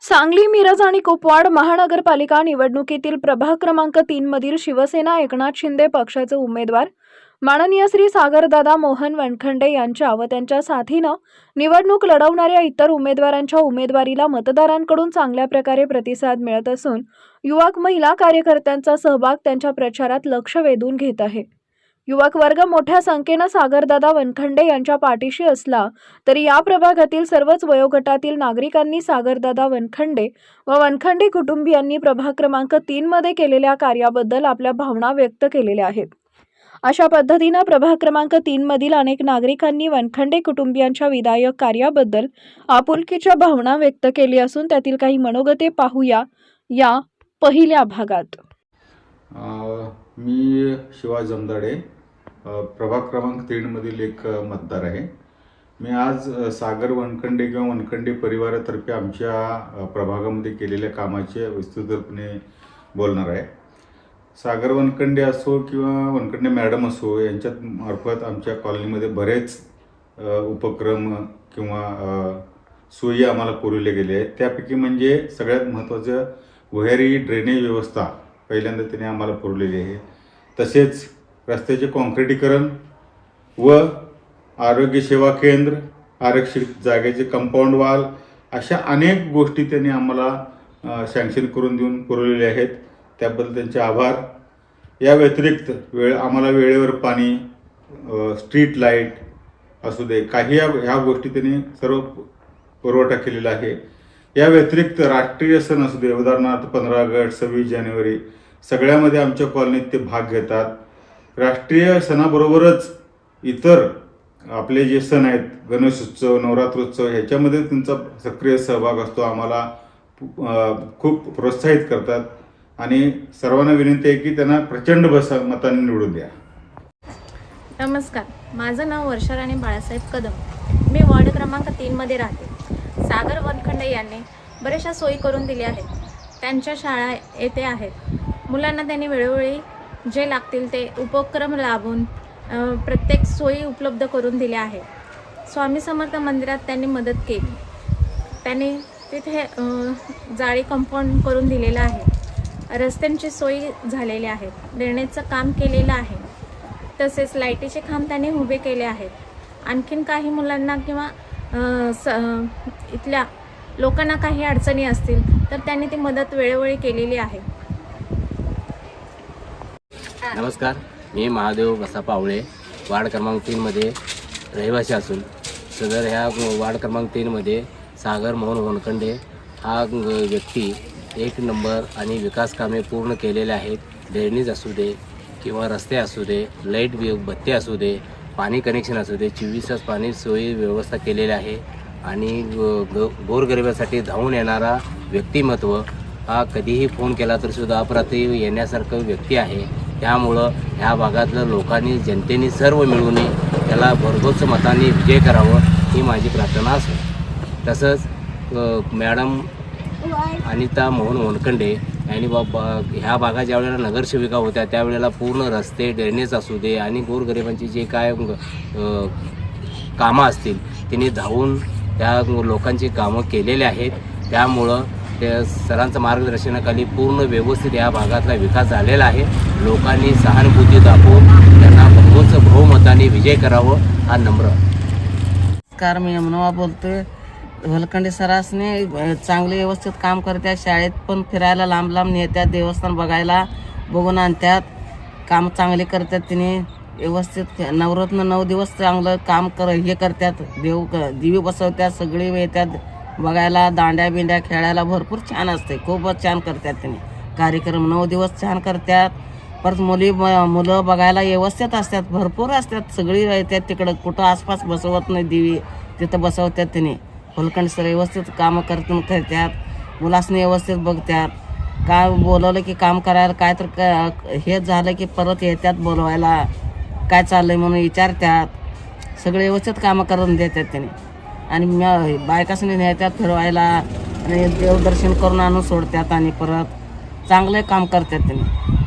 सांगली, मिरज आणि कुपवाड महानगरपालिका निवडणुकीतील प्रभाग क्रमांक 3 मधील शिवसेना एकनाथ शिंदे पक्षाचे उमेदवार माननीय श्री सागरदादा मोहन वनखंडे यांच्या व त्यांच्या साथीनं निवडणूक लढवणाऱ्या इतर उमेदवारांच्या उमेदवारीला मतदारांकडून चांगल्या प्रकारे प्रतिसाद मिळत असून युवक महिला कार्यकर्त्यांचा सहभाग त्यांच्या प्रचारात लक्ष वेधून घेत आहे। युवक वर्ग मोठ्या संख्येने सागरदादा वनखंडे यांच्या पाठीशी असला तरी या प्रभागातील सर्वच वयोगटातील नागरिकांनी सागरदादा वनखंडे व वनखंडे कुटुंबियांनी प्रभाग क्रमांक 3 मध्ये केलेल्या कार्याबद्दल आपल्या भावना व्यक्त केलेल्या आहेत। अशा पद्धतीने प्रभाग क्रमांक 3 मधील अनेक नागरिकांनी वनखंडे कुटुंबियांच्या विधायक कार्याबद्दल आपुलकीच्या भावना व्यक्त केली असून त्यातील काही मनोगते पाहूया या पहिल्या भागात। मी शिवा जमदाडे, प्रभाग क्रमांक 3 मधील एक मतदार आहे। मी आज सागर वनखंडे किंवा वनखंडे परिवारातर्फे आमच्या प्रभागामध्ये केलेल्या कामाचे विस्तृतपणे बोलणार आहे। सागर वनखंडे असो किंवा वनखंडे मॅडम असो, यांच्या मार्फत आमच्या कॉलनीमध्ये बरेच उपक्रम किंवा सोयी आम्हाला पुरवले गेले आहेत। त्यापैकी म्हणजे सगळ्यात महत्त्वाचं वहेरी ड्रेनेज व्यवस्था पहिल्यांदा त्यांनी आम्हाला पुरवलेली आहे। तसेच रस्त्याचे काँक्रिटीकरण व आरोग्य सेवा केंद्र, आरक्षित जागेचे कंपाऊंड वॉल, अशा अनेक गोष्टी त्यांनी आम्हाला सँक्शन करून देऊन पुरवलेले आहेत। त्याबद्दल त्यांचे आभार। या व्यतिरिक्त आम्हाला वेळेवर पाणी, स्ट्रीट लाईट असू दे, काही ह्या गोष्टी त्यांनी सर्व पुरवठा केलेला आहे। या व्यतिरिक्त राष्ट्रीय सण असू दे, उदाहरणार्थ 15 ऑगस्ट, 26 जानेवारी, सगळ्यामध्ये आमच्या कॉलनीत ते भाग घेतात। राष्ट्रीय सणाबरोबरच इतर आपले जे सण आहेत, गणेशोत्सव, नवरात्रोत्सव, ह्याच्यामध्ये त्यांचा सक्रिय सहभाग असतो। आम्हाला खूप प्रोत्साहित करतात आणि सर्वांना विनंती आहे की त्यांना प्रचंड मतांनी निवडून द्या। नमस्कार, माझं नाव वर्षा राणी बाळासाहेब कदम। मी वॉर्ड क्रमांक 3 मध्ये राहते। सागर वनखंडे यांनी बऱ्याचशा सोयी करून दिल्या आहेत। त्यांच्या शाळा येथे आहेत। मुलांना त्यांनी वेळोवेळी जे लागतील ते उपक्रम लाभून प्रत्येक सोयी उपलब्ध करून दिल्या आहेत। स्वामी समर्थ मंदिरात त्यांनी मदत केली। त्यांनी तिथे जाळी कंपाऊंड करून दिलेलं आहे। रस्त्यांची सोयी झालेली आहे। ड्रेनेजचं काम केलेलं आहे। तसेच लाईटीचे खांब त्यांनी उभे केले आहेत। आणखीन काही मुलांना किंवा इथल्या लोकांना काही अडचणी असतील तर त्यांनी ती मदत वेळोवेळी केलेली आहे। नमस्कार, मी महादेव बसाप्पा आवळे, वार्ड क्रमांक 3 मध्ये रहिवासी असून सदर ह्या वार्ड क्रमांक 3 मध्ये सागर मोहन वनखंडे हा व्यक्ती एक नंबर आणि विकास कामे पूर्ण केलेले आहेत। ड्रेनेज असू दे किंवा रस्ते असू दे, लाईट बत्ती असू दे, पाणी कनेक्शन असू दे, 24 तास पाणी सोयी व्यवस्था केलेली आहे आणि गोरगरिबासाठी धावून येणारा व्यक्तिमत्व हा कधीही फोन केला तर सुद्धा अप्रतिम येण्यासारखं व्यक्ती आहे। त्यामुळं ह्या भागातल्या लोकांनी, जनतेने सर्व मिळून त्याला भरघोस मतांनी विजय करावं ही माझी प्रार्थना असेल। तसंच मॅडम अनिता मोहन वनखंडे यांनी ह्या भागात ज्यावेळेला नगरसेविका होत्या त्यावेळेला पूर्ण रस्ते, ड्रेनेज असू दे आणि गोरगरिबांची जे काय कामं असतील त्यांनी धावून त्या लोकांची कामं केलेली आहेत। त्यामुळं त्या सरांचं मार्गदर्शनाखाली पूर्ण व्यवस्थित या भागातला विकास झालेला आहे। लोकांनी सहानुभूती दाखवून त्यांना भरघोस बहुमताने विजय करावं हा नम्र। नमस्कार, मी यमुना बोलतोय। वनखंडे सरासने चांगले व्यवस्थित काम करतात। शाळेत पण फिरायला लांब लांब नेतात, देवस्थान बघायला बघून आणतात। काम चांगले करतात तिने व्यवस्थित। नवरत्न 9 दिवस चांगलं काम करतात। दिवी बसवतात, सगळे येतात बघायला। दांड्या बिंड्या खेळायला भरपूर छान असते। खूपच छान करतात त्यांनी कार्यक्रम। 9 दिवस छान करतात। परत मुलं बघायला व्यवस्थित असतात, भरपूर असतात। सगळी येतात तिकडं, कुठं आसपास बसवत नाही दिवी, तिथं बसवतात त्यांनी। वनखंडे सर व्यवस्थित कामं करतात, मुलासनी व्यवस्थित बघतात। काय बोलवलं की काम करायला, काय तर हे झालं की परत येतात बोलवायला, काय चाललंय म्हणून विचारतात। सगळे व्यवस्थित कामं करून देतात त्यांनी आणि बायकासनी नेतात फिरवायला आणि देवदर्शन करून आणून सोडतात आणि परत चांगले काम करतात त्यांनी।